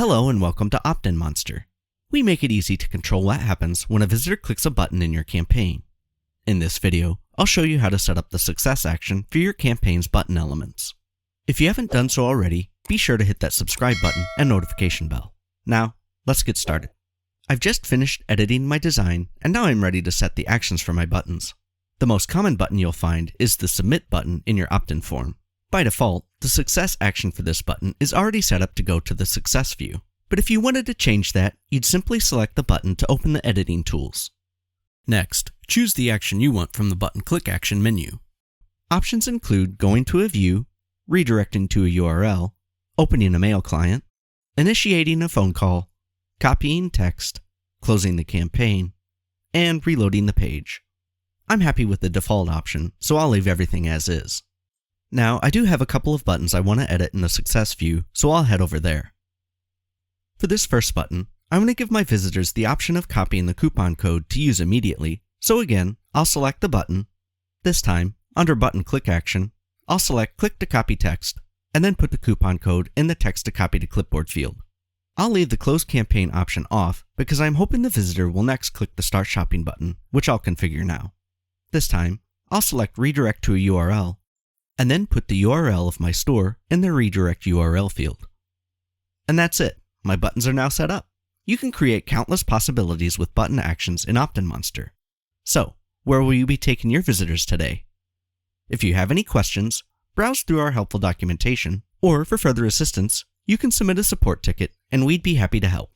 Hello and welcome to OptinMonster. We make it easy to control what happens when a visitor clicks a button in your campaign. In this video, I'll show you how to set up the success action for your campaign's button elements. If you haven't done so already, be sure to hit that subscribe button and notification bell. Now, let's get started. I've just finished editing my design and now I'm ready to set the actions for my buttons. The most common button you'll find is the Submit button in your opt-in form. By default, the success action for this button is already set up to go to the success view, but if you wanted to change that, you'd simply select the button to open the editing tools. Next, choose the action you want from the button click action menu. Options include going to a view, redirecting to a URL, opening a mail client, initiating a phone call, copying text, closing the campaign, and reloading the page. I'm happy with the default option, so I'll leave everything as is. Now, I do have a couple of buttons I want to edit in the success view, so I'll head over there. For this first button, I'm going to give my visitors the option of copying the coupon code to use immediately, so again, I'll select the button. This time, under button click action, I'll select click to copy text, and then put the coupon code in the text to copy to clipboard field. I'll leave the close campaign option off because I'm hoping the visitor will next click the start shopping button, which I'll configure now. This time, I'll select redirect to a URL, and then put the URL of my store in the redirect URL field. And that's it. My buttons are now set up. You can create countless possibilities with button actions in OptinMonster. So, where will you be taking your visitors today? If you have any questions, browse through our helpful documentation, or for further assistance, you can submit a support ticket and we'd be happy to help.